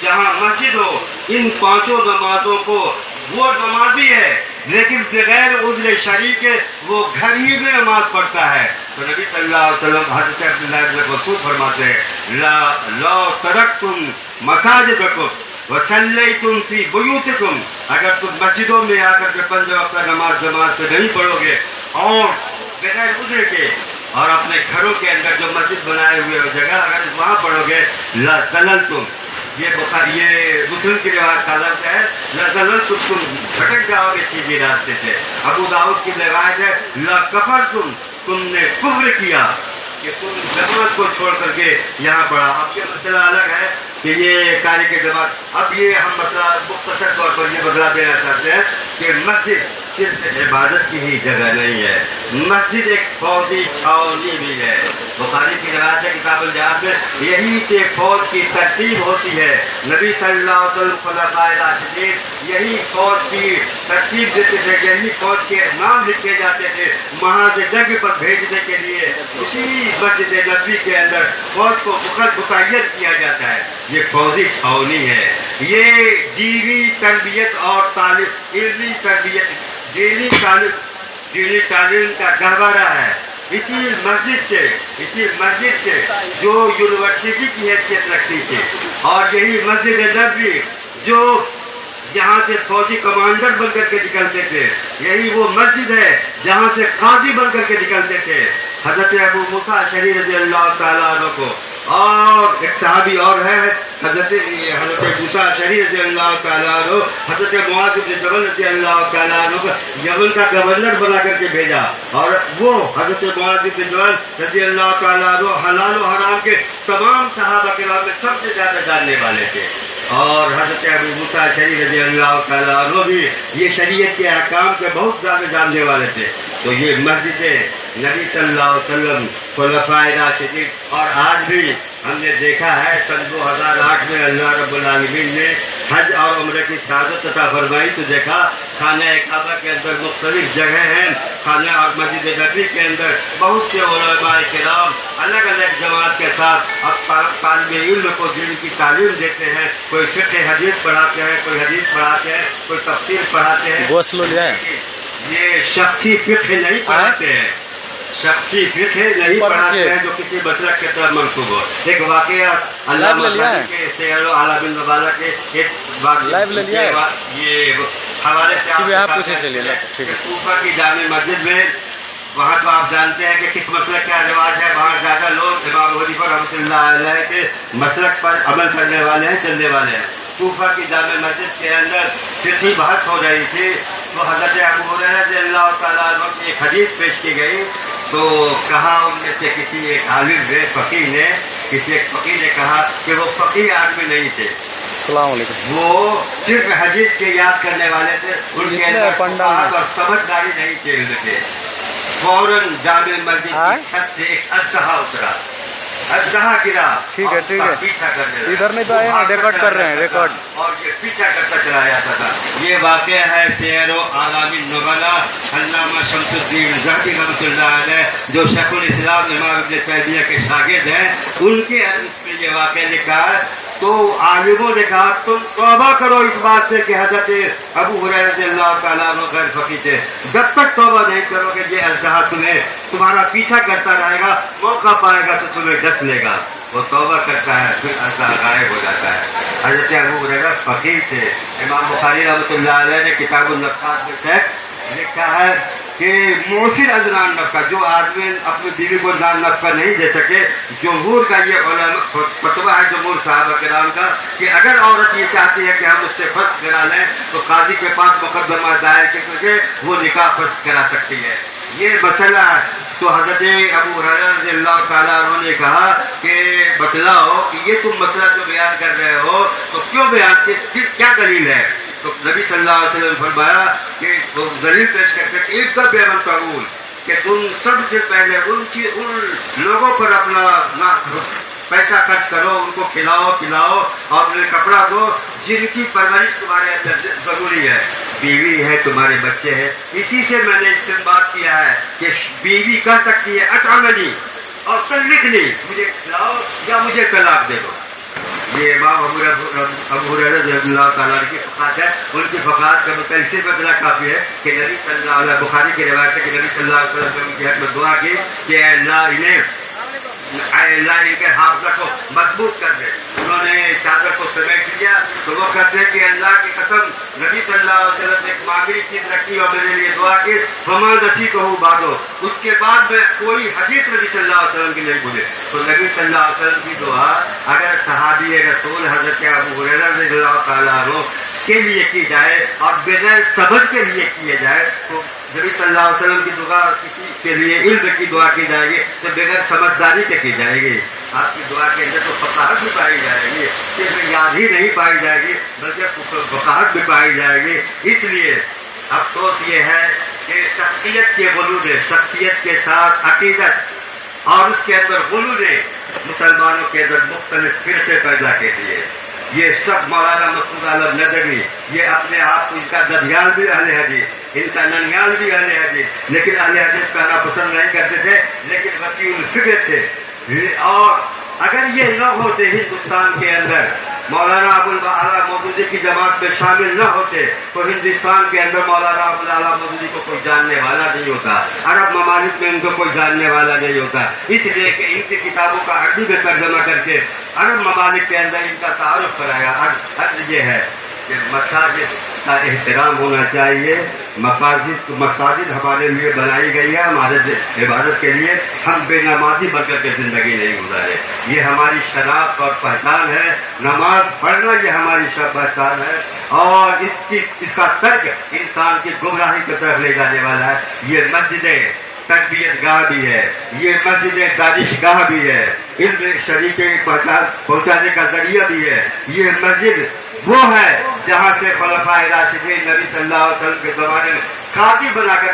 जहाँ मस्जिद हो, इन पांचों नमाजों को वो नमाजी है लेकिन बगैर उज़्र शरई के वो घर ही में नमाज पढ़ता है। तो नबी सल्लल्लाहु अलैहि वसल्लम हज़रत अब्दुल्लाह इब्न मसूद फरमाते हैं, ला तरक्तुम मसाजिदकुम व सल्लैतुम फी बुयूतिकुम, अगर तुम मस्जिदों में आकर के 5 वक्त नमाज जमात से नहीं पढ़ोगे और बगैर उज़्र के और अपने घरों के अंदर जो मस्जिद बनाए हुए हो जगह अगर वहाँ पढ़ोगे, ला ज़ललतुम, ये मुस्लिम की रिवायत का लफ्ज़ है, ला ज़ललतुम, तुम भटक जाओगे सीधे रास्ते से। अबू दाऊद की रिवायत है, ला कफरतुम, तुमने कुफ्र किया कि तुम जमात को छोड़ करके यहाँ पढ़ा। अब ये मसला अलग है कि ये कार्य के जमात, अब ये हम मसला मुख्तसर तौर पर ये बदला देना चाहते हैं कि मस्जिद सिर्फ इबादत की ही जगह नहीं है, मस्जिद एक फौजी छावनी भी है। बुखारी की रिवायत है किताबुल जिहाद में, यही से फौज की तरतीब होती है। नबी सल्लल्लाहु अलैहि वसल्लम खुलफाए राशिदीन यही फौज की तरतीब देते थे, यही फौज के नाम लिखे जाते थे महाज जंग पर भेजने के लिए। इसी मस्जिद नबी के अंदर फौज को मुतय्यन किया जाता है। ये फौजी छावनी है, ये दीनी तरबियत और तालीम, इल्मी तरबियत, दीनी तालीम का गहवारा है। इसी मस्जिद से जो यूनिवर्सिटी की हैसियत रखती थी, और यही मस्जिद नबवी जो जहाँ से फौजी कमांडर बनकर के निकलते थे, यही वो मस्जिद है जहाँ से काजी बनकर के निकलते थे। हजरत अबू मूसा अशअरी रज़ियल्लाहु ताला अन्हु को, और एक सहाबी और है हजरत मूसा अशअरी रज़ियल्लाहु ताला अन्हु, हजरत मुआज़ इब्न जबल रज़ियल्लाहु ताला अन्हु को यमन का गवर्नर बना करके भेजा, और वो हजरत मुआज़ इब्न जबल रज़ियल्लाहु ताला अन्हु हलाल और हराम के तमाम सहाबा किराम में सबसे ज़्यादा जानने वाले थे। और हजरत अबू मूसा अशअरी रज़ियल्लाहु ताला अन्हु भी ये शरीयत के अहकाम के बहुत ज़्यादा जानने वाले थे। तो ये मस्जिद नबी सल्लल्लाहु अलैहि वसल्लम खुलफाए राशिदीन, और आज भी हमने देखा है सन 2008 में अल्लाह रब्बुल आलमीन ने हज और उम्र की सादत अता फरमाई, तो देखा खाना काबा के अंदर मुख्तलिफ जगह हैं, खाना और मस्जिद नबी के अंदर बहुत से उलमाए किराम अलग अलग जमात के साथ अब तालिब इल्म को दीन की तालीम देते हैं। कोई फिक़्ह हदीस पढ़ाते हैं, कोई हदीस पढ़ाते हैं, कोई तफसीर पढ़ाते हैं। ये शख्सी फिक़्ह नहीं पढ़ाते हैं, शख्सी फिक़्ह नहीं पढ़ाते हैं जो किसी मसलक की तरफ मंसूब हो। एक वाक़या अल्लाह के सैयद आलमीन मुबारक के एक बात ये हवाले से आप पूछे चलिए। कूफा की जामे मस्जिद में, वहाँ तो आप जानते हैं कि किस मसलक का रिवाज है, वहाँ ज़्यादा लोग इमाम अबू हनीफा रहमतुल्लाह अलैह के मसलक पर अमल करने वाले हैं, चलने वाले हैं। कूफा की जामे मस्जिद के अंदर फिक़ही बहस हो रही थी, तो हज़रत अबू हुरैरा रज़ियल्लाहु ताला अन्हु की एक हदीस पेश की गई। तो कहा उनमें से किसी एक आलिम ने, फ़कीह ने, किसी एक फ़कीह ने कहा कि वो फ़कीह आदमी नहीं थे, अस्सलाम वालेकुम, वो सिर्फ हदीस के याद करने वाले थे, उनके अंदर और समझदारी नहीं थे उनके। फौरन जामे मस्जिद की छत से एक अजदहा उतरा, अजदहा गिरा, ठीक है पीछा करने, इधर नहीं तो आए, रिकॉर्ड कर रहे हैं, रिकॉर्ड, और ये पीछा करता चला जाता था। ये वाक़या है शेर आलामी नुबला अल्लामा शमसुद्दीन ज़हबी रहमतुल्लाह अलैह, जो शेखुल इस्लाम इमाम इब्न तैमिय्या के शागिर्द हैं, उनके इसमें ये वाक़या लिखा है। तो आलिमों ने कहा तुम तौबा करो इस बात से कि हज़रत अबू हुरैरा रज़ियल्लाहु ताला अन्हु गैर फ़क़ीह थे, जब तक तौबा नहीं करोगे ये अजदहा तुम्हारा पीछा करता रहेगा, मौका पाएगा तो तुम्हें डस लेगा। वो तौबा करता है, फिर अजदहा गायब हो जाता है। हज़रत अबू हुरैरा फ़क़ीह थे। इमाम बुखारी रहमतुल्लाह अलैह ने किताबुन नफ़क़ात में लिखा है कि मोसिर अजनान नफ़क़ा, जो आदमी अपनी बीवी को दान नफ़क़ा नहीं दे सके, जमहूर का ये फतवा है, जमहूर साहबा किराम का, कि अगर औरत ये चाहती है कि हम उससे फस्ख़ करा लें तो काजी के पास मुक़दमा दायर करके वो निकाह फस्ख़ करा सकती है। ये मसला है। तो हज़रत अबू हुरैरा रज़ियल्लाहु ताला अन्हु ने कहा कि बतलाओ कि ये तुम मसला जो बयान कर रहे हो तो क्यों बयान, क्या दलील है? तो नबी सल्लल्लाहु अलैहि वसल्लम फरमाया कि वो दलील पेश करते एक का बेमन कबूल, कि तुम सबसे पहले उन लोगों पर अपना पैसा खर्च करो, उनको खिलाओ पिलाओ और उन्हें कपड़ा दो जिनकी परवरिश तुम्हारे अंदर जरूरी है। बीवी है, तुम्हारे बच्चे हैं, इसी से मैंने इस्तेमाल किया है कि बीवी कह सकती है अचामनी और तल्लिकनी, मुझे खिलाओ या मुझे तलाक दे दो। یہ امام ابو ہریرہ رضی اللہ تعالیٰ عنہ کی فقات ہے. ان کی فقات کا متعلق بدلا کافی ہے کہ نبی صلی اللہ علیہ وسلم، بخاری کی روایت ہے کہ نبی صلی اللہ علیہ وسلم نے ان کے حق میں دعا کی کہ اللہ ان کے حافظہ کو مضبوط کر دے. انہوں نے چادر کو سمیٹ لیا تو وہ کہتے ہیں کہ اللہ کی قسم نبی صلی اللہ علیہ وسلم نے ایک معمولی چیز رکھی اور میرے لیے دعا کی، فما نسیتہ بعدہ، اس کے بعد میں کوئی حدیث نبی صلی اللہ علیہ وسلم کی نہیں بھولے. تو نبی صلی اللہ علیہ وسلم کی دعا اگر صحابی رسول حضرت ابو ہریرہ رضی اللہ تعالیٰ عنہ کے لیے کی جائے اور بغیر سمجھ کے لیے کیے جائے تو نبی صلی اللہ علیہ وسلم کی دعا کسی کے لیے علم کی دعا کی جائے گی تو بغیر سمجھداری کے کی جائے گی. آپ کی دعا کے اندر تو فقاہت بھی پائی جائے گی، صرف یاد ہی نہیں پائی جائے گی بلکہ فقاہت بھی پائی جائے گی. اس لیے افسوس یہ ہے کہ شخصیت کے غلو نے، شخصیت کے ساتھ عقیدت اور اس کے اندر غلو نے مسلمانوں کے اندر مختلف فرقے پیدا کر دیے. یہ سب مولانا مسعود عالم ندوی، یہ اپنے آپ کو ان کا ددیال بھی اہل حدیث، ان کا ننیال بھی اہل حدیث، لیکن اہل حدیث کہنا پسند نہیں کرتے تھے، لیکن وسیع الفکر تھے. اور اگر یہ نہ ہوتے ہندوستان کے اندر، مولانا ابو الاعلیٰ مودودی کی جماعت میں شامل نہ ہوتے تو ہندوستان کے اندر مولانا ابو الاعلیٰ مودودی کو کوئی جاننے والا نہیں ہوتا، عرب ممالک میں ان کو کوئی جاننے والا نہیں ہوتا. اس لیے کہ ان کی کتابوں کا عربی میں ترجمہ کر کے عرب ممالک کے اندر ان کا تعارف کرایا. عرض یہ ہے کہ مساجد کا احترام ہونا چاہیے. مساجد ہمارے لیے بنائی گئی ہے ہمارے عبادت کے لیے. ہم بے نمازی بن کر کے زندگی نہیں گزارے. یہ ہماری شناخت اور پہچان ہے. نماز پڑھنا یہ ہماری پہچان ہے اور اس کا ترک انسان کی گمراہی کی طرف لے جانے والا ہے. یہ مسجدیں تربیت گاہ بھی ہے، یہ مسجدیں دانش گاہ بھی ہے، علم شریع کے پہنچانے کا ذریعہ بھی ہے. یہ مسجد وہ ہے جہاں سے خلفائے راشدین نبی صلی اللہ علیہ وسلم کے زمانے میں قاضی بنا کر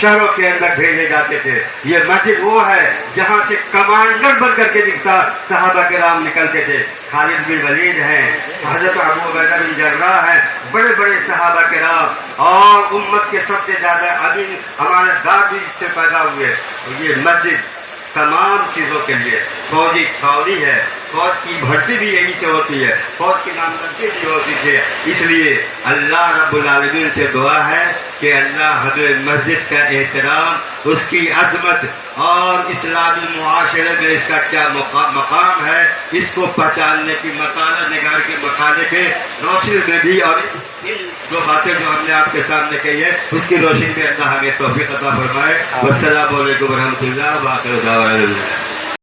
شہروں کے اندر بھیجے جاتے تھے. یہ مسجد وہ ہے جہاں سے کمانڈر بن کر کے صحابہ کرام نکلتے تھے. خالد بن ولید ہیں، حضرت ابو عبیدہ بن جراح ہیں، بڑے بڑے صحابہ کرام اور امت کے سب سے زیادہ امین ہمارے داد بھی اس سے پیدا ہوئے. یہ مسجد تمام چیزوں کے لیے فوجی چھاؤنی ہے. فوج کی بھرتی بھی یہیں سے ہوتی ہے، فوج کی نامزدگی بھی ہوتی ہے. اس لیے اللہ رب العالمین سے دعا ہے کہ اللہ ہمیں مسجد کا احترام، اس کی عظمت اور اسلامی معاشرے میں اس کا کیا مقام ہے، اس کو پہچاننے کی مکانہ نگار کے مکانے کے روشنی میں بھی اور ان دو باتیں جو ہم نے آپ کے سامنے کہی ہے اس کی روشنی میں اللہ ہمیں توفیق عطا فرمائے. والسلام علیکم ورحمۃ اللہ وبرکاتہ.